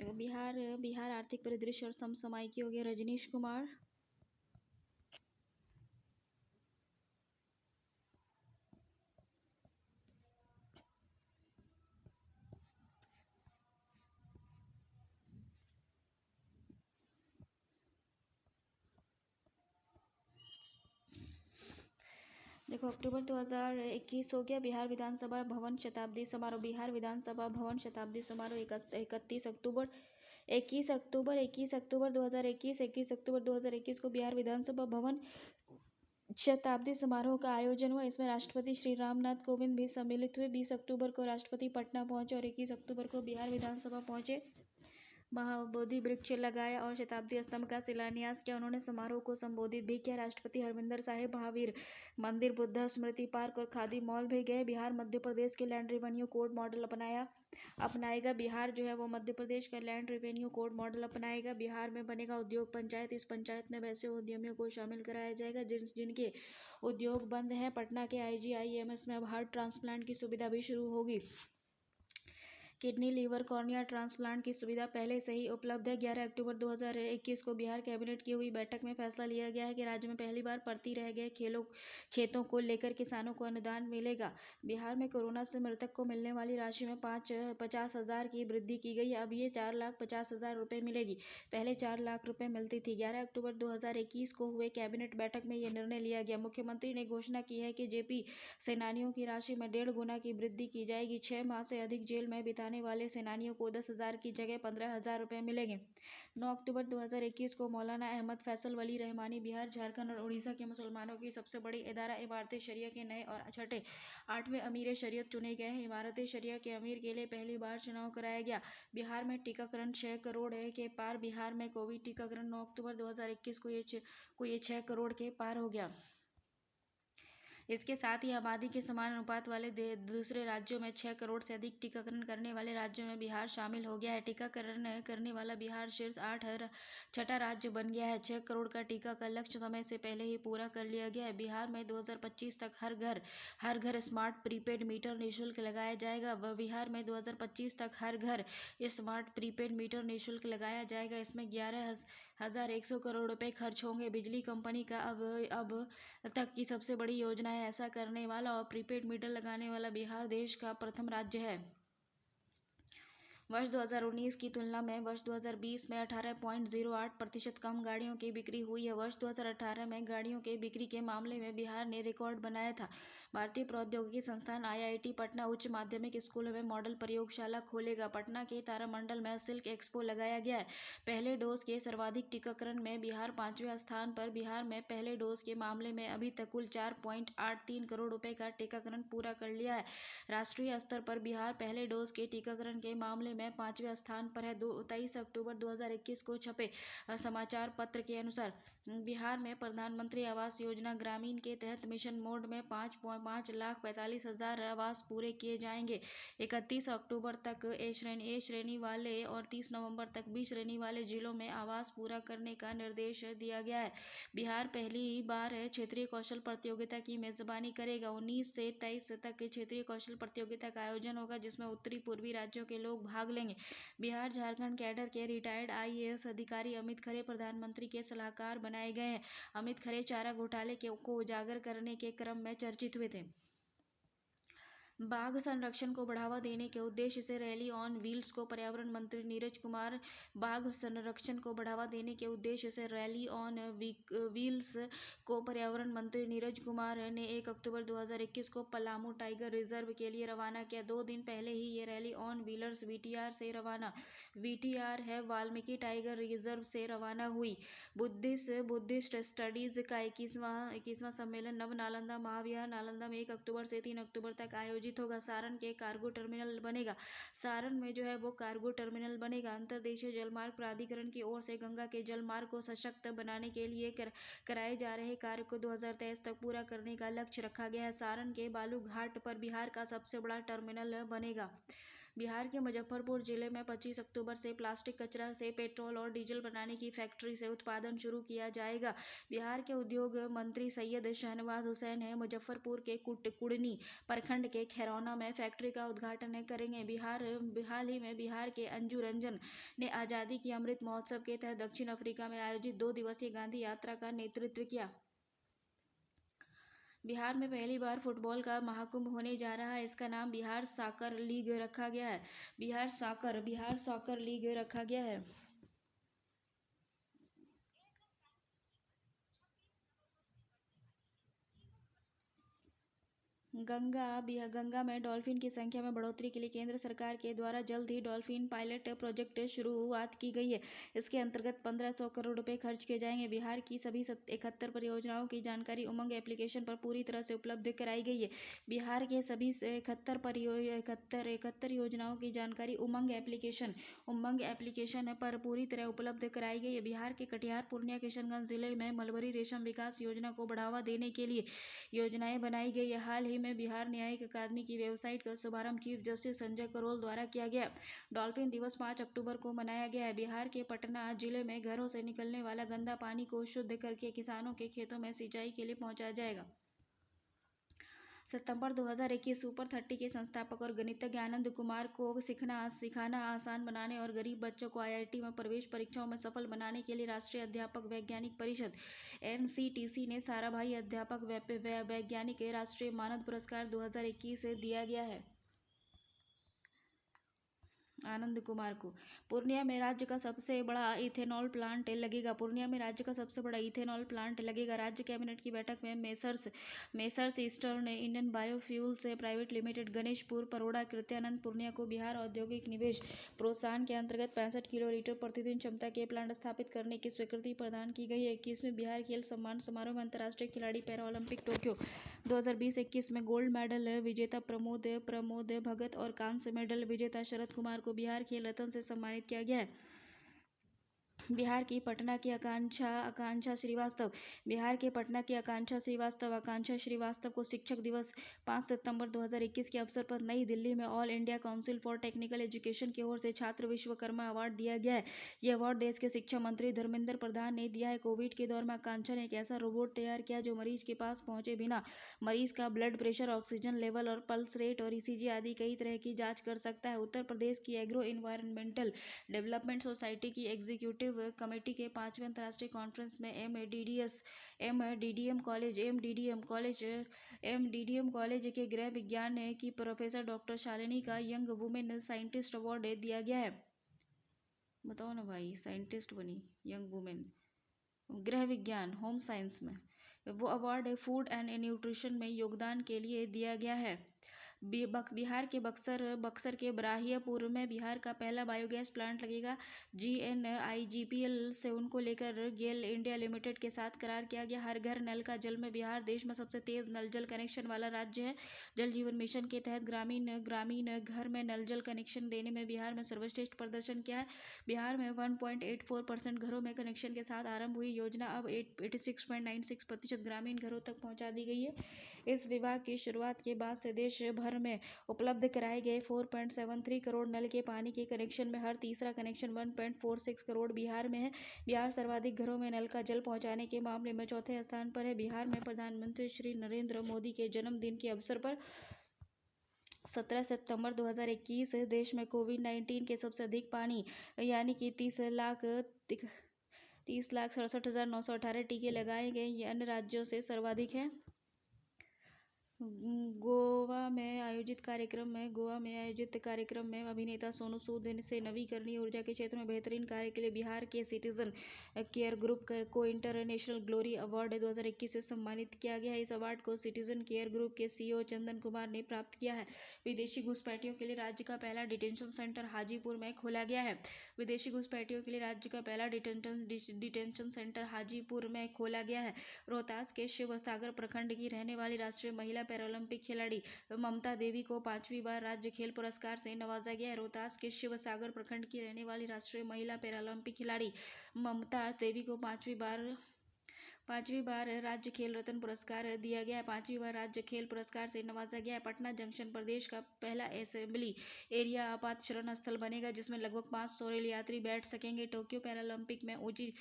देखो बिहार बिहार आर्थिक परिदृश्य और समसामयिकी हो गया रजनीश कुमार। देखो अक्टूबर 2021 हो गया बिहार विधानसभा भवन शताब्दी समारोह। बिहार विधानसभा भवन शताब्दी समारोह 31 अक्टूबर 21 अक्टूबर 2021 को बिहार विधानसभा भवन शताब्दी समारोह का आयोजन हुआ। इसमें राष्ट्रपति श्री रामनाथ कोविंद भी सम्मिलित हुए। 20 अक्टूबर को राष्ट्रपति पटना पहुंचे और 21 अक्टूबर को बिहार विधानसभा पहुंचे। महाबोधि वृक्ष लगाया और शताब्दी स्तंभ का शिलान्यास किया। उन्होंने समारोह को संबोधित भी किया। राष्ट्रपति हरमिंदर साहिब महावीर मंदिर, बुद्धा स्मृति पार्क और खादी मॉल भी गए। बिहार मध्य प्रदेश के लैंड रेवेन्यू कोड मॉडल अपनाएगा। बिहार जो है वो मध्य प्रदेश का लैंड रेवेन्यू कोड मॉडल अपनाएगा। बिहार में बनेगा उद्योग पंचायत। इस पंचायत में वैसे उद्यमियों को शामिल कराया जाएगा जिनके उद्योग बंद हैं। पटना के IGIMS में अब हार्ट ट्रांसप्लांट की सुविधा भी शुरू होगी। किडनी, लीवर, कॉर्निया ट्रांसप्लांट की सुविधा पहले से ही उपलब्ध है। 11 अक्टूबर 2021 को बिहार कैबिनेट की हुई बैठक में फैसला लिया गया है कि राज्य में पहली बार पड़ती रह गए खेतों को लेकर किसानों को अनुदान मिलेगा। बिहार में कोरोना से मृतक को मिलने वाली राशि में 50,000 की वृद्धि की गई। अब ये 4,50,000 रुपये मिलेगी। पहले 4 लाख रुपये मिलती थी। 11 अक्टूबर 2021 को हुए कैबिनेट बैठक में यह निर्णय लिया गया। मुख्यमंत्री ने घोषणा की है कि जेपी सेनानियों की राशि में 1.5 गुना की वृद्धि की जाएगी। 6 माह से अधिक जेल में बिताने वाले सेनानियों को 10,000 की जगह 15,000 रुपये मिलेंगे। 9 अक्टूबर 2021 को मौलाना अहमद फैसल वली रहमानी बिहार, झारखंड और उड़ीसा के मुसलमानों की सबसे बड़ी इदारा इमारत शरिया के नए और छठे 8वें अमीर शरीयत चुने गए हैं। इमारत शरिया के अमीर के लिए पहली बार चुनाव कराया गया। बिहार में टीकाकरण 6 करोड़ के पार। बिहार में कोविड टीकाकरण 9 अक्टूबर 2021 को ये 6 करोड़ के पार हो गया। इसके साथ ही आबादी के समान अनुपात वाले दूसरे राज्यों में 6 करोड़ से अधिक टीकाकरण करने वाले राज्यों में बिहार शामिल हो गया है। टीकाकरण करने वाला बिहार शीर्ष 8 छठा राज्य बन गया है। 6 करोड़ का टीका का लक्ष्य समय से पहले ही पूरा कर लिया गया है। बिहार में 2025 तक हर घर स्मार्ट प्रीपेड मीटर निःशुल्क लगाया जाएगा। बिहार में 2025 तक हर घर स्मार्ट प्रीपेड मीटर निःशुल्क लगाया जाएगा। इसमें 11,100 करोड़ रुपए खर्च होंगे। बिजली कंपनी का अब तक की सबसे बड़ी योजना है। ऐसा करने वाला और प्रीपेड मीटर लगाने वाला बिहार देश का प्रथम राज्य है। वर्ष 2019 की तुलना में वर्ष 2020 में 18.08% कम गाड़ियों की बिक्री हुई है। वर्ष 2018 में गाड़ियों की बिक्री के मामले में बिहार ने रिकॉर्ड बनाया था। भारतीय प्रौद्योगिकी संस्थान IIT पटना उच्च माध्यमिक स्कूलों में मॉडल प्रयोगशाला खोलेगा। पटना के तारामंडल में सिल्क एक्सपो लगाया गया है। पहले डोज के सर्वाधिक टीकाकरण में बिहार 5वें स्थान पर। बिहार में पहले डोज के मामले में अभी तक कुल 4.83 करोड़ रुपए का टीकाकरण पूरा कर लिया है। राष्ट्रीय स्तर पर बिहार पहले डोज के टीकाकरण के मामले में 5वें स्थान पर है। 23 अक्टूबर 2021 को छपे समाचार पत्र के अनुसार बिहार में प्रधानमंत्री आवास योजना ग्रामीण के तहत मिशन मोड में 5,45,000 आवास पूरे किए जाएंगे। 31 अक्टूबर तक ए श्रेणी वाले और 30 नवंबर तक B श्रेणी वाले जिलों में आवास पूरा करने का निर्देश दिया गया है। बिहार पहली बार क्षेत्रीय कौशल प्रतियोगिता की मेजबानी करेगा। 19 से 23 तक क्षेत्रीय कौशल प्रतियोगिता का आयोजन होगा जिसमें उत्तरी पूर्वी राज्यों के लोग भाग लेंगे। बिहार झारखंड कैडर के रिटायर्ड IAS अधिकारी अमित खरे प्रधानमंत्री के सलाहकार बनाए गए हैं। अमित खरे चारा घोटाले को उजागर करने के क्रम में चर्चित हुए थे। बाघ संरक्षण को बढ़ावा देने के उद्देश्य से रैली ऑन व्हील्स को पर्यावरण मंत्री नीरज कुमार बाघ संरक्षण को बढ़ावा देने के उद्देश्य से रैली ऑन व्हील्स को पर्यावरण मंत्री नीरज कुमार ने 1 अक्टूबर 2021 को पलामू टाइगर रिजर्व के लिए रवाना किया। 2 दिन पहले ही ये रैली ऑन व्हीलर्स VTR से रवाना VTR है वाल्मीकि टाइगर रिजर्व से रवाना हुई। बुद्धिस्ट स्टडीज का 21वां सम्मेलन नव नालंदा महाविहार नालंदा में 1 अक्टूबर से 3 अक्टूबर तक आयोजित होगा। सारण के कार्गो टर्मिनल बनेगा। सारण में जो है वो कार्गो टर्मिनल बनेगा। अंतर्देशीय जलमार्ग प्राधिकरण की ओर से गंगा के जलमार्ग को सशक्त बनाने के लिए कराए जा रहे कार्य को 2023 तक पूरा करने का लक्ष्य रखा गया है। सारण के बालू घाट पर बिहार का सबसे बड़ा टर्मिनल बनेगा। बिहार के मुजफ्फरपुर जिले में 25 अक्टूबर से प्लास्टिक कचरा से पेट्रोल और डीजल बनाने की फैक्ट्री से उत्पादन शुरू किया जाएगा। बिहार के उद्योग मंत्री सैयद शाहनवाज हुसैन है मुजफ्फरपुर के कुड़नी प्रखंड के खैरौना में फैक्ट्री का उद्घाटन करेंगे। हाल ही में बिहार के अंजू रंजन ने आज़ादी की अमृत महोत्सव के तहत दक्षिण अफ्रीका में आयोजित 2 दिवसीय गांधी यात्रा का नेतृत्व किया। बिहार में पहली बार फुटबॉल का महाकुंभ होने जा रहा है। इसका नाम बिहार सॉकर लीग रखा गया है। बिहार सॉकर लीग रखा गया है। गंगा में डॉल्फिन की संख्या में बढ़ोतरी के लिए केंद्र सरकार के द्वारा जल्द ही डॉल्फिन पायलट प्रोजेक्ट शुरुआत की गई है। इसके अंतर्गत 1500 करोड़ रुपए खर्च किए जाएंगे। बिहार की सभी 71 परियोजनाओं की जानकारी उमंग एप्लीकेशन पर पूरी तरह से उपलब्ध कराई गई है। बिहार के सभी 71 योजनाओं की जानकारी उमंग एप्लीकेशन पर पूरी तरह उपलब्ध कराई गई है। बिहार के कटिहार, पूर्णिया, किशनगंज जिले में मलबरी रेशम विकास योजना को बढ़ावा देने के लिए योजनाएं बनाई गई है। हाल ही में बिहार न्यायिक अकादमी की वेबसाइट का शुभारंभ चीफ जस्टिस संजय करोल द्वारा किया गया। डॉल्फिन दिवस 5 अक्टूबर को मनाया गया है। बिहार के पटना जिले में घरों से निकलने वाला गंदा पानी को शुद्ध करके किसानों के खेतों में सिंचाई के लिए पहुंचाया जाएगा। सितंबर 2021 सुपर 30 के संस्थापक और गणितज्ञ आनंद कुमार को सिखाना आसान बनाने और गरीब बच्चों को आईआईटी में प्रवेश परीक्षाओं में सफल बनाने के लिए राष्ट्रीय अध्यापक वैज्ञानिक परिषद एनसीटीसी ने साराभाई अध्यापक वैज्ञानिक राष्ट्रीय मानद पुरस्कार 2021 दिया गया है आनंद कुमार को। पूर्णिया में राज्य का सबसे बड़ा इथेनॉल प्लांट लगेगा। पूर्णिया में राज्य का सबसे बड़ा इथेनॉल प्लांट लगेगा। राज्य कैबिनेट की बैठक में messrs eastern Indian biofuels private limited, Ganeshpur, Paroda, Krityanand Purnia को बिहार औद्योगिक निवेश प्रोत्साहन के अंतर्गत 65 किलो लीटर प्रतिदिन क्षमता के प्लांट स्थापित करने की स्वीकृति प्रदान की गई है। 21वें बिहार खेल सम्मान समारोह में अंतर्राष्ट्रीय खिलाड़ी पैरा ओलंपिक टोक्यो 2020-21 में गोल्ड मेडल विजेता प्रमोद भगत और कांस्य मेडल विजेता शरद कुमार को बिहार खेल रत्न से सम्मानित किया गया है। बिहार की पटना की आकांक्षा श्रीवास्तव को शिक्षक दिवस 5 सितंबर 2021 के अवसर पर नई दिल्ली में all India council for technical education की ओर से छात्र विश्वकर्मा अवार्ड दिया गया है। यह अवार्ड देश के शिक्षा मंत्री धर्मेंद्र प्रधान ने दिया है। कोविड के दौर में आकांक्षा ने एक ऐसा रोबोट तैयार किया जो मरीज के पास पहुंचे बिना मरीज का ब्लड प्रेशर, ऑक्सीजन लेवल और पल्स रेट और ईसीजी आदि कई तरह की जांच कर सकता है। उत्तर प्रदेश की एग्रो इन्वायरमेंटल डेवलपमेंट सोसाइटी की एग्जीक्यूटिव कमेटी के 5वें अंतर्राष्ट्रीय कॉन्फ्रेंस में एमडीडीएम कॉलेज के गृह विज्ञान की प्रोफेसर डॉक्टर शालिनी का यंग वुमेन साइंटिस्ट अवार्ड दिया गया है। बताओ ना भाई, साइंटिस्ट बनी यंग वुमेन, गृह विज्ञान, होम साइंस में। वो अवार्ड फूड एंड न्यूट्रिशन में योगदान के लिए दिया गया है। बिहार के बक्सर के बराहियापुर में बिहार का पहला बायोगैस प्लांट लगेगा। GNIGPL से उनको लेकर गेल इंडिया लिमिटेड के साथ करार किया गया। हर घर नल का जल में बिहार देश में सबसे तेज नल जल कनेक्शन वाला राज्य है। जल जीवन मिशन के तहत ग्रामीण घर में नल जल कनेक्शन देने में बिहार में सर्वश्रेष्ठ प्रदर्शन किया है। बिहार में 1.84% घरों में कनेक्शन के साथ आरंभ हुई योजना अब 86.96% ग्रामीण घरों तक पहुंचा दी गई है। इस विभाग की शुरुआत के बाद से देश भर में उपलब्ध कराए गए 4.73 करोड़ नल के पानी के कनेक्शन में हर तीसरा कनेक्शन 1.46 करोड़ बिहार में है। बिहार सर्वाधिक घरों में नल का जल पहुंचाने के मामले में चौथे स्थान पर है। बिहार में प्रधानमंत्री श्री नरेंद्र मोदी के जन्मदिन के अवसर पर 17 सितंबर 2021 देश में कोविड-19 के सबसे अधिक पानी यानी कि 30,67,918 टीके लगाए गए। ये अन्य राज्यों से सर्वाधिक है। गोवा में आयोजित कार्यक्रम में अभिनेता सोनू सूद से नवीकरणीय ऊर्जा के क्षेत्र में बेहतरीन कार्य के लिए बिहार के सिटीजन केयर ग्रुप को इंटरनेशनल ग्लोरी अवार्ड 2021 से सम्मानित किया गया है। इस अवार्ड को सिटीजन केयर ग्रुप के सीईओ चंदन कुमार ने प्राप्त किया है। विदेशी घुसपैठियों के लिए राज्य का पहला डिटेंशन सेंटर हाजीपुर में खोला गया है। विदेशी घुसपैठियों के लिए राज्य का पहला डिटेंशन सेंटर हाजीपुर में खोला गया है। रोहतास के शिव सागर प्रखंड की रहने वाली राष्ट्रीय महिला पैरालंपिक खिलाड़ी ममता देवी को 5वीं बार राज्य खेल पुरस्कार से नवाजा गया है। रोहतास के शिव सागर प्रखंड की रहने वाली राष्ट्रीय महिला पैरालंपिक खिलाड़ी ममता देवी को 5वीं बार 5वीं बार राज्य खेल रत्न पुरस्कार दिया गया है। 5वीं बार राज्य खेल पुरस्कार से नवाजा गया है। पटना जंक्शन प्रदेश का पहला असेंबली एरिया आपात शरण स्थल बनेगा, जिसमें लगभग 500 रेल यात्री बैठ सकेंगे। टोक्यो पैरालंपिक में ऊंची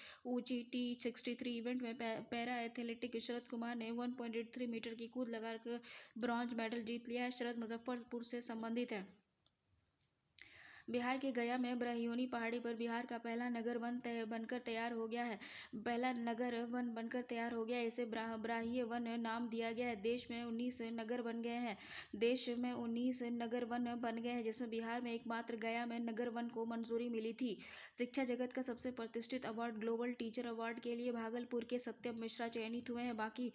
T63 इवेंट में पैरा एथलेटिक शरद कुमार ने 1.83 मीटर की कूद लगाकर ब्रॉन्ज मेडल जीत लिया है। शरद मुजफ्फरपुर से संबंधित है। बिहार के गया में ब्रह्मयोनी पहाड़ी पर बिहार का पहला नगर वन बनकर तैयार हो गया है। इसे ब्राह्य वन नाम दिया गया है। देश में 19 नगर बन गए हैं। जिसमें बिहार में एकमात्र गया में नगर वन को मंजूरी मिली थी। शिक्षा जगत का सबसे प्रतिष्ठित अवार्ड ग्लोबल टीचर अवार्ड के लिए भागलपुर के सत्यम मिश्रा चयनित हुए हैं। बाकी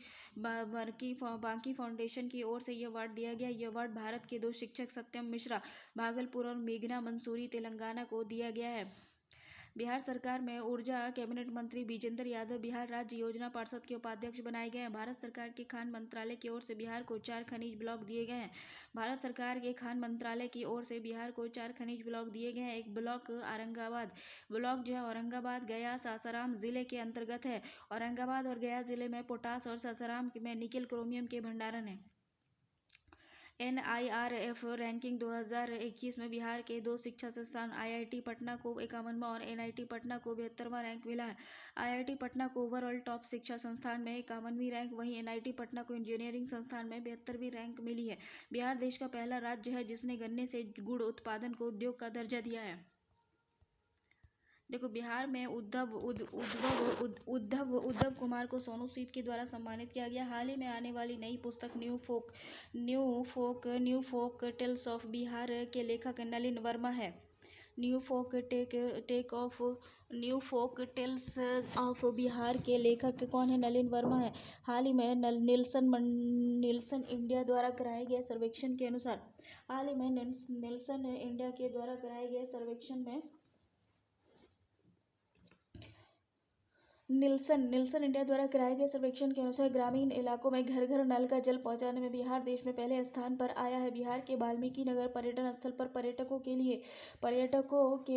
फाउंडेशन की ओर से यह अवार्ड दिया गया। यह अवार्ड भारत के 2 शिक्षक सत्यम मिश्रा भागलपुर और मेघना मंसूरी तेलंगाना को दिया गया है। बिहार सरकार में ऊर्जा कैबिनेट मंत्री बिजेंद्र यादव बिहार राज्य योजना पार्षद के उपाध्यक्ष बनाए गए हैं। भारत सरकार के खान मंत्रालय की ओर से बिहार को 4 खनिज ब्लॉक दिए गए हैं। एक ब्लॉक औरंगाबाद गया सासाराम जिले के अंतर्गत है। औरंगाबाद और गया जिले में पोटास और सासाराम में निकेल क्रोमियम के भंडारण है। NIRF रैंकिंग 2021 में बिहार के 2 शिक्षा संस्थान IIT पटना को 51वां और NIT पटना को 72वां रैंक मिला है। IIT पटना को ओवरऑल टॉप शिक्षा संस्थान में 51वीं रैंक, वहीं NIT पटना को इंजीनियरिंग संस्थान में 72वीं रैंक मिली है। बिहार देश का पहला राज्य है जिसने गन्ने से गुड़ उत्पादन को उद्योग का दर्जा दिया है। देखो, बिहार में उद्धव कुमार को सोनू सूद के द्वारा सम्मानित किया गया। हाल ही में आने वाली नई पुस्तक new folk tales of Bihar के लेखक नलिन वर्मा है। New folk tales of Bihar के लेखक कौन है? नलिन वर्मा है। हाल ही में निल्सन इंडिया द्वारा कराए गए सर्वेक्षण के अनुसार ग्रामीण इलाकों में घर घर नल का जल पहुंचाने में बिहार देश में पहले स्थान पर आया है। बिहार के वाल्मीकि नगर पर्यटन स्थल पर पर्यटकों के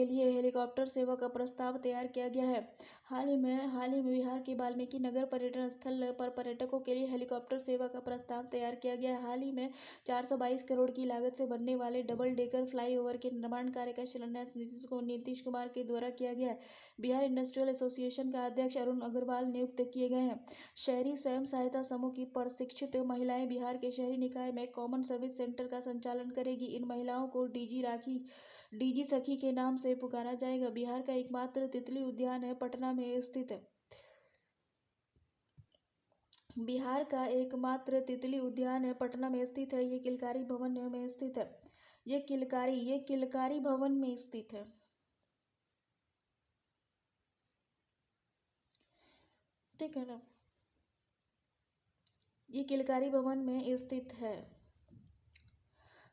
लिए हेलीकॉप्टर सेवा का प्रस्ताव तैयार किया गया है। हाल ही में बिहार के वाल्मीकि नगर पर्यटन स्थल पर पर्यटकों के लिए हेलीकॉप्टर सेवा का प्रस्ताव तैयार किया गया है। हाल ही में 422 करोड़ की लागत से बनने वाले डबल डेकर फ्लाईओवर के निर्माण कार्य का शिलान्यास नीतीश कुमार के द्वारा किया गया है। बिहार इंडस्ट्रियल एसोसिएशन का अध्यक्ष अरुण अग्रवाल नियुक्त किए गए हैं। शहरी स्वयं सहायता समूह की प्रशिक्षित महिलाएं बिहार के शहरी निकाय में कॉमन सर्विस सेंटर का संचालन करेगी। इन महिलाओं को डीजी सखी के नाम से पुकारा जाएगा। बिहार का एकमात्र तितली उद्यान है पटना में स्थित है। ये किलकारी भवन में स्थित है। ठीक है ना, ये किलकारी भवन में स्थित है।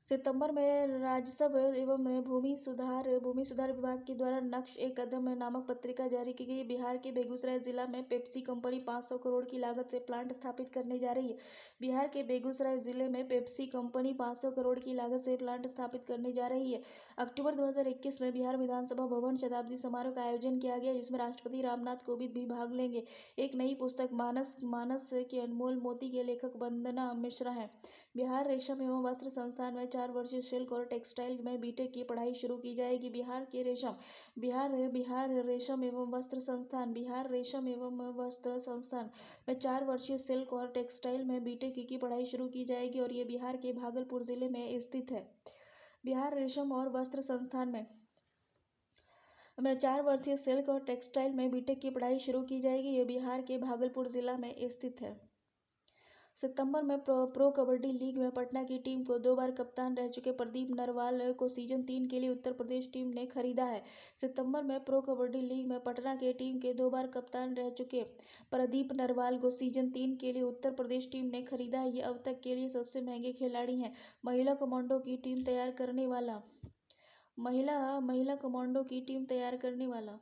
सितंबर में राजस्व एवं भूमि सुधार विभाग के द्वारा नक्श एक कदम नामक पत्रिका जारी की गई। बिहार के बेगूसराय जिला में पेप्सी कंपनी 500 करोड़ की लागत से प्लांट स्थापित करने जा रही है। बिहार के बेगूसराय जिले में पेप्सी कंपनी 500 करोड़ की लागत से प्लांट स्थापित करने जा रही है। अक्टूबर 2021 में बिहार विधानसभा भवन शताब्दी समारोह का आयोजन किया गया, जिसमें राष्ट्रपति रामनाथ कोविंद भी भाग लेंगे। एक नई पुस्तक मानस के अनमोल मोती के लेखक वंदना मिश्रा है। बिहार रेशम एवं वस्त्र संस्थान में 4 वर्षीय सिल्क और टेक्सटाइल में बीटेक की पढ़ाई शुरू की जाएगी। बिहार रेशम एवं वस्त्र संस्थान में 4 वर्षीय सिल्क और टेक्सटाइल में बीटेक की पढ़ाई शुरू की जाएगी और ये बिहार के भागलपुर जिले में स्थित है। बिहार रेशम और वस्त्र संस्थान में 4 वर्षीय सिल्क और टेक्सटाइल में बीटेक की पढ़ाई शुरू की जाएगी। ये बिहार के भागलपुर जिला में स्थित है। सितंबर में प्रो कबड्डी लीग में पटना की टीम को 2 बार कप्तान रह चुके प्रदीप नरवाल को सीजन 3 के लिए उत्तर प्रदेश टीम ने खरीदा है। सितंबर में प्रो कबड्डी लीग में पटना के टीम के 2 बार कप्तान रह चुके प्रदीप नरवाल को सीजन 3 के लिए उत्तर प्रदेश टीम ने खरीदा है। ये अब तक के लिए सबसे महंगे खिलाड़ी हैं। महिला कमांडो की टीम तैयार करने वाला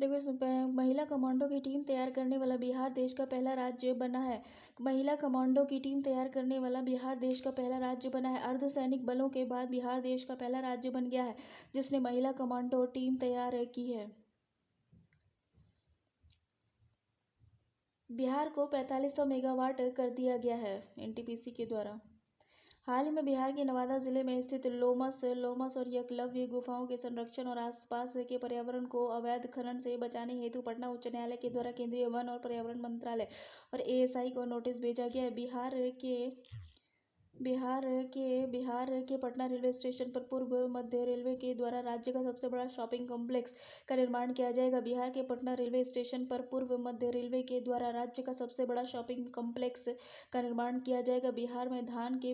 देखो इसमें महिला कमांडो की टीम तैयार करने वाला बिहार देश का पहला राज्य बना है। महिला कमांडो की टीम तैयार करने वाला बिहार देश का पहला राज्य बना है। अर्धसैनिक बलों के बाद बिहार देश का पहला राज्य बन गया है जिसने महिला कमांडो टीम तैयार की है। बिहार को 4500 मेगावाट कर दिया गया है एनटीपीसी के द्वारा। हाल ही में बिहार के नवादा जिले में स्थित लोमस और एकलव्य गुफाओं के संरक्षण और आसपास के पर्यावरण को अवैध खनन से बचाने हेतु पटना उच्च न्यायालय के द्वारा केंद्रीय वन और पर्यावरण मंत्रालय और एएसआई को नोटिस भेजा गया है। बिहार के पटना रेलवे स्टेशन पर पूर्व मध्य रेलवे के द्वारा राज्य का सबसे बड़ा शॉपिंग कॉम्प्लेक्स का निर्माण किया जाएगा। बिहार के पटना रेलवे स्टेशन पर पूर्व मध्य रेलवे के द्वारा राज्य का सबसे बड़ा शॉपिंग कॉम्प्लेक्स का निर्माण किया जाएगा। बिहार में धान के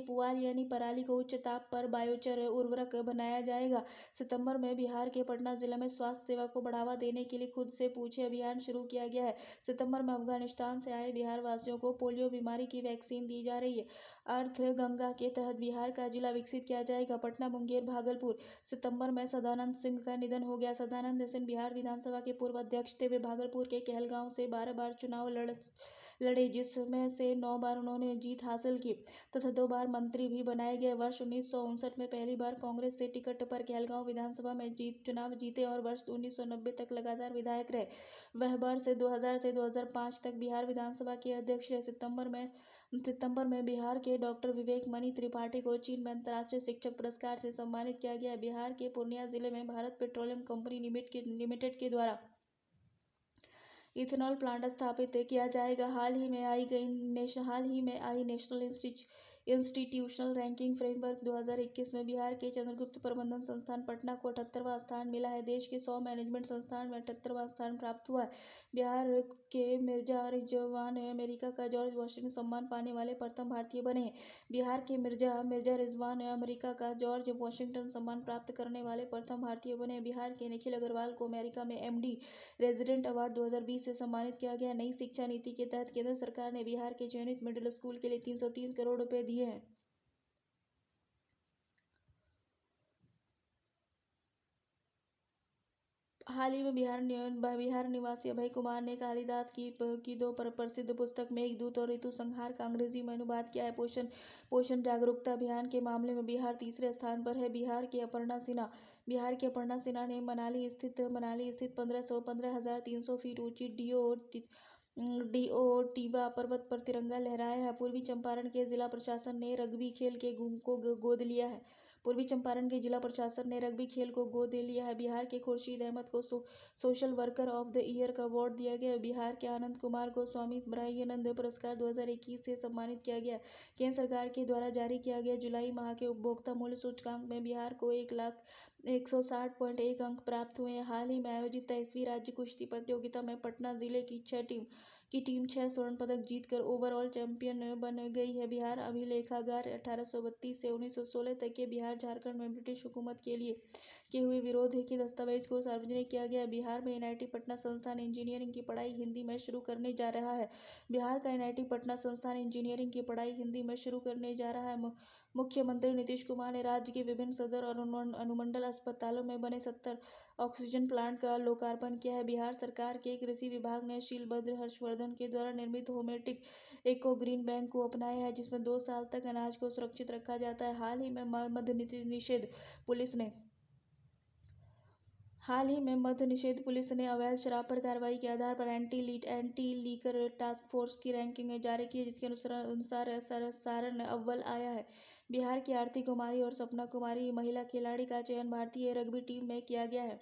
पुआल यानी पराली को उच्च ताप पर बायोचर उर्वरक बनाया जाएगा। सितंबर में बिहार के पटना जिला में स्वास्थ्य सेवा को बढ़ावा देने के लिए खुद से पूछे अभियान शुरू किया गया है। सितंबर में अफगानिस्तान से आए बिहार वासियों को पोलियो बीमारी की वैक्सीन दी जा रही है। अर्थ गंगा के तहत बिहार का जिला विकसित किया जाएगा। पटना, मुंगेर, भागलपुर। सितंबर में सदानंद सिंह का निधन हो गया। सदानंद सिंह बिहार विधानसभा के पूर्व अध्यक्ष थे। वे भागलपुर के कहलगांव से 12 बार चुनाव लड़े जिसमें से 9 बार उन्होंने जीत हासिल की तथा 2 बार मंत्री भी बनाए गए। वर्ष 1959 में पहली बार कांग्रेस से टिकट पर कहलगांव विधानसभा में चुनाव जीते और वर्ष 1990 तक लगातार विधायक रहे। वह वर्ष 2000 से 2005 तक बिहार विधानसभा के अध्यक्ष रहे। सितंबर में बिहार के डॉक्टर विवेक मणि त्रिपाठी को चीन में अंतर्राष्ट्रीय शिक्षक पुरस्कार से सम्मानित किया गया। बिहार के पूर्णिया जिले में भारत पेट्रोलियम कंपनी लिमिटेड के द्वारा इथेनॉल प्लांट स्थापित किया जाएगा। हाल ही में आई नेशनल इंस्टीट्यूशनल रैंकिंग फ्रेमवर्क 2021 में बिहार के चंद्रगुप्त प्रबंधन संस्थान पटना को 78वां स्थान मिला है। देश के 100 मैनेजमेंट संस्थान में 78वां स्थान प्राप्त हुआ है। बिहार के मिर्जा रिजवान अमेरिका का जॉर्ज वॉशिंगटन सम्मान पाने वाले प्रथम भारतीय बने हैं। बिहार के मिर्जा रिजवान अमेरिका का जॉर्ज वॉशिंगटन सम्मान प्राप्त करने वाले प्रथम भारतीय बने। बिहार के निखिल अग्रवाल को अमेरिका में एमडी रेजिडेंट अवार्ड 2020 से सम्मानित किया गया। नई शिक्षा नीति के तहत केंद्र सरकार ने बिहार के चयनित मिडिल स्कूल के लिए 303 करोड़ रुपए दिए हैं। हाल ही में बिहार निवासी अभय कुमार ने कालिदास की 2 प्रसिद्ध पुस्तक मेघदूत और ऋतु संहार का अंग्रेजी में अनुवाद किया है। पोषण जागरूकता अभियान के मामले में बिहार तीसरे स्थान पर है। बिहार की अपर्णा सिन्हा ने मनाली स्थित 15,300 फीट ऊंची डीओ टीबा पर्वत पर तिरंगा लहराया है। पूर्वी चंपारण के जिला प्रशासन ने रग्बी खेल को गोद लिया है। बिहार के खुर्शीद अहमद को social worker of the year का अवार्ड दिया गया। बिहार के आनंद कुमार को स्वामी ब्रह्मानंद पुरस्कार 2021 से सम्मानित किया गया। केंद्र सरकार के द्वारा जारी किया गया जुलाई माह के उपभोक्ता मूल्य सूचकांक में बिहार को 1,60.1 अंक प्राप्त हुए हैं। हाल ही में आयोजित 23वीं राज्य कुश्ती प्रतियोगिता में पटना जिले की टीम 6 स्वर्ण पदक जीतकर ओवरऑल चैंपियन बन गई है। बिहार अभिलेखागार 1832 से 1916 तक के बिहार झारखंड में ब्रिटिश हुकूमत के लिए किए हुए विरोध के दस्तावेज को सार्वजनिक किया गया। बिहार में एनआईटी पटना संस्थान इंजीनियरिंग की पढ़ाई हिंदी में शुरू करने जा रहा है। बिहार का एनआईटी पटना संस्थान इंजीनियरिंग की पढ़ाई हिंदी में शुरू करने जा रहा है। मुख्यमंत्री नीतीश कुमार ने राज्य के विभिन्न सदर और अनुमंडल अस्पतालों में बने 70 ऑक्सीजन प्लांट का लोकार्पण किया है। बिहार सरकार के कृषि विभाग ने शीलभद्र हर्षवर्धन के द्वारा निर्मित होमेटिक इको ग्रीन बैंक को अपनाया है जिसमें 2 साल तक अनाज को सुरक्षित रखा जाता है। हाल ही में मद्य निषेध पुलिस ने अवैध शराब पर कार्रवाई के आधार पर एंटी लीकर टास्क फोर्स की रैंकिंग जारी की है जिसके अनुसार सारण अव्वल आया है। बिहार की आरती कुमारी और सपना कुमारी महिला खिलाड़ी का चयन भारतीय रग्बी टीम में किया गया है।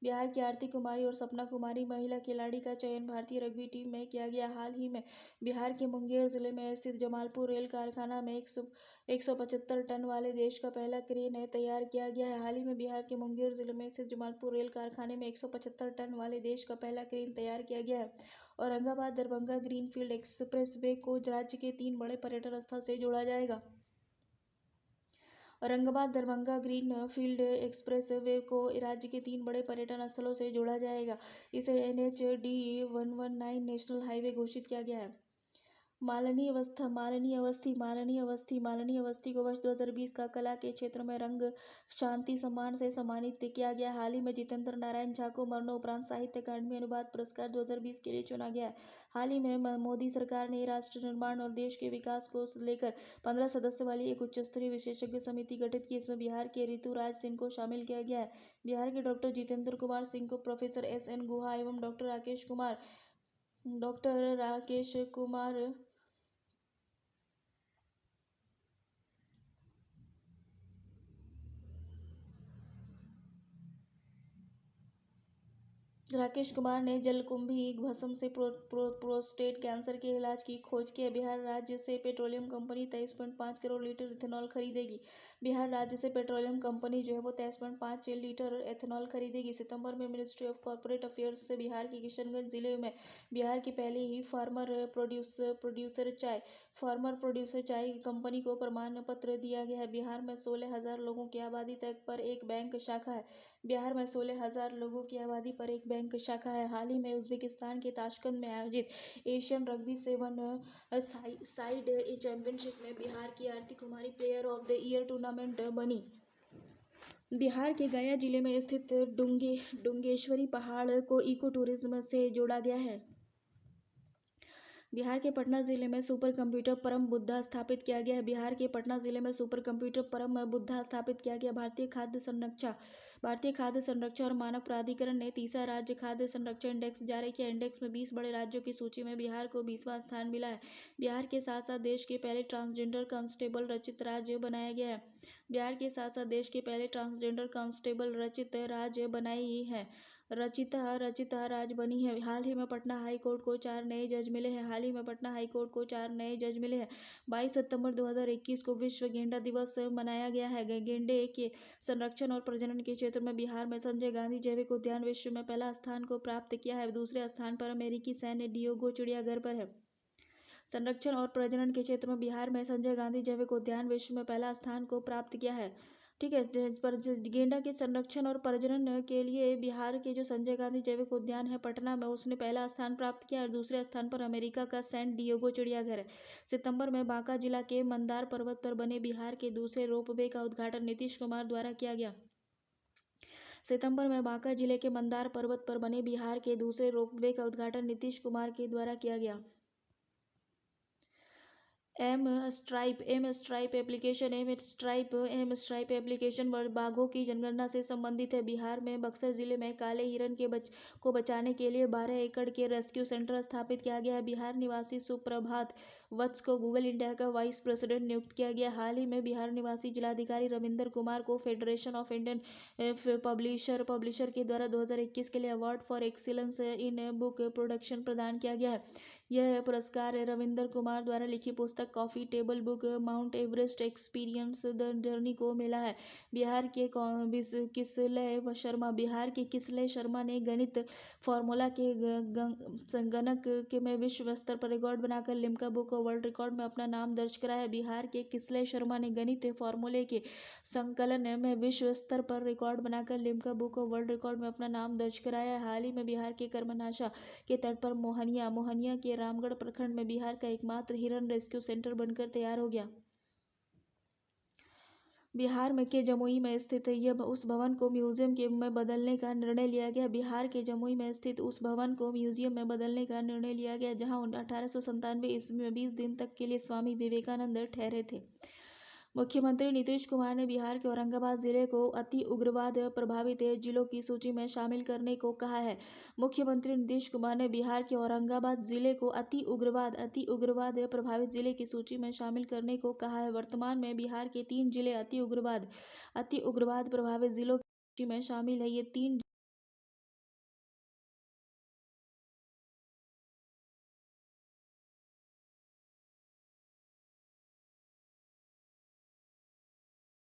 बिहार की आरती कुमारी और सपना कुमारी महिला खिलाड़ी का चयन भारतीय रग्बी टीम में किया गया। हाल ही में बिहार के मुंगेर जिले में स्थित जमालपुर रेल कारखाना में 175 टन वाले देश का पहला क्रेन तैयार किया गया है। हाल ही में बिहार के मुंगेर जिले में स्थित जमालपुर रेल कारखाने में 175 टन वाले देश का पहला क्रेन तैयार किया गया है। Aurangabad Darbhanga greenfield express way को राज्य के 3 बड़े पर्यटन स्थल से जोड़ा जाएगा। Aurangabad Darbhanga greenfield express way को राज्य के 3 बड़े पर्यटन स्थलों से जोड़ा जाएगा। इसे NH-D 119 नेशनल हाईवे घोषित किया गया है। मालिनी अवस्थी को वर्ष 2020 का कला के क्षेत्र में रंग शांति सम्मान से सम्मानित किया गया। हाल ही में जितेंद्र नारायण झा को मरणोपरांत साहित्य अकादमी अनुवाद पुरस्कार 2020 के लिए चुना गया। हाल ही में मोदी सरकार ने राष्ट्र निर्माण और देश के विकास को लेकर 15 सदस्य वाली एक उच्च स्तरीय विशेषज्ञ समिति गठित की। इसमें बिहार के ऋतुराज सिंह को शामिल किया गया है। बिहार के डॉक्टर जितेंद्र कुमार सिंह को प्रोफेसर SN गुहा एवं डॉक्टर राकेश कुमार ने जलकुंभी भस्म से प्रोस्टेट कैंसर के इलाज की खोज की है। बिहार राज्य से petroleum company 23.5 crore litre ethanol खरीदेगी। बिहार राज्य से पेट्रोलियम कंपनी जो है वो 23.5 लीटर इथेनॉल खरीदेगी। सितंबर में मिनिस्ट्री ऑफ कॉर्पोरेट अफेयर्स से बिहार के किशनगंज जिले में बिहार की पहली ही फार्मर प्रोड्यूसर चाय कंपनी को प्रमाण पत्र दिया गया है। बिहार में 16,000 लोगों की आबादी तक पर एक बैंक शाखा है। बिहार में 16,000 लोगों की आबादी पर एक बैंक शाखा है। हाल ही में उज्बेकिस्तान के ताशकंद में आयोजित एशियन रग्बी 7 साइड चैंपियनशिप में बिहार की Aarti Kumari player of the year tournament बनी। बिहार के गया जिले में स्थित डुंगेश्वरी पहाड़ को इको टूरिज्म से जोड़ा गया है। बिहार के पटना जिले में सुपर कंप्यूटर परम बुद्धा स्थापित किया गया है। बिहार के पटना जिले में सुपर कंप्यूटर परम बुद्धा स्थापित किया गया। भारतीय खाद्य संरक्षा और मानक प्राधिकरण ने तीसरा राज्य खाद्य संरक्षा इंडेक्स जारी किया। इंडेक्स में 20 बड़े राज्यों की सूची में बिहार को 20वां स्थान मिला है। बिहार के साथ साथ देश के पहले ट्रांसजेंडर कांस्टेबल रचित राज्य बनाया गया है। बिहार के साथ साथ देश के पहले ट्रांसजेंडर कांस्टेबल रचित राज्य बनाई है। रचिता राज बनी है। हाल ही में पटना हाई कोर्ट को 4 नए जज मिले हैं। 22 सितंबर 2021 को विश्व गेंडा दिवस मनाया गया है। गेंडे के संरक्षण और प्रजनन के क्षेत्र में बिहार में संजय गांधी जैविक उद्यान विश्व में पहला स्थान को प्राप्त किया है। दूसरे स्थान पर अमेरिकी सैन्य डियोगो चिड़ियाघर पर है। संरक्षण और प्रजनन के क्षेत्र में बिहार में संजय गांधी जैविक उद्यान विश्व में पहला स्थान को प्राप्त किया है। ठीक है, पर गेंडा के संरक्षण और प्रजनन के लिए बिहार के जो संजय गांधी जैविक उद्यान है पटना में, उसने पहला स्थान प्राप्त किया और दूसरे स्थान पर अमेरिका का सैन डिएगो चिड़ियाघर है। सितंबर में बांका जिला के मंदार पर्वत पर बने बिहार के दूसरे रोपवे का उद्घाटन नीतीश कुमार द्वारा किया गया। सितंबर में बांका जिले के मंदार पर्वत पर बने बिहार के दूसरे रोपवे का उद्घाटन नीतीश कुमार के द्वारा किया गया। एम स्ट्राइप एप्लीकेशन बाघों की जनगणना से संबंधित है। बिहार में बक्सर जिले में काले हिरण को बचाने के लिए 12 एकड़ के रेस्क्यू सेंटर स्थापित किया गया है। बिहार निवासी सुप्रभात वत्स को गूगल इंडिया का वाइस प्रेसिडेंट नियुक्त किया गया। हाल ही में बिहार निवासी जिलाधिकारी रविंदर कुमार को फेडरेशन ऑफ इंडियन पब्लिशर के द्वारा 2021 के लिए award for excellence in book production प्रदान किया गया है। यह पुरस्कार रविंदर कुमार द्वारा लिखी पुस्तक coffee table book mount Everest experience the journey को मिला है। बिहार के किसलय शर्मा ने गणित फार्मूला के गणक में विश्व स्तर पर रिकॉर्ड बनाकर Limca book of world record में अपना नाम दर्ज कराया। बिहार के किसलय शर्मा ने गणित फार्मूले के संकलन में विश्व स्तर पर रिकॉर्ड बनाकर Limca book of world record में अपना नाम दर्ज कराया। हाल ही में बिहार के कर्मनाशा के तट पर मोहनिया के रामगढ़ प्रखंड में बिहार का एकमात्र हिरण रेस्क्यू सेंटर बनकर तैयार हो गया। बिहार में के जमुई में स्थित उस भवन को म्यूजियम में बदलने का निर्णय लिया गया। बिहार के जमुई में स्थित उस भवन को म्यूजियम में बदलने का निर्णय लिया गया जहां 1897 ईस्वी में 20 दिन तक के लिए स्वामी विवेकानंद ठहरे थे। मुख्यमंत्री नीतीश कुमार ने बिहार के औरंगाबाद जिले को अति उग्रवाद प्रभावित जिलों की सूची में शामिल करने को कहा है। मुख्यमंत्री नीतीश कुमार ने बिहार के औरंगाबाद जिले को अति उग्रवाद प्रभावित जिले की सूची में शामिल करने को कहा है। वर्तमान में बिहार के 3 जिले अति उग्रवाद प्रभावित जिलों की सूची में शामिल है। ये 3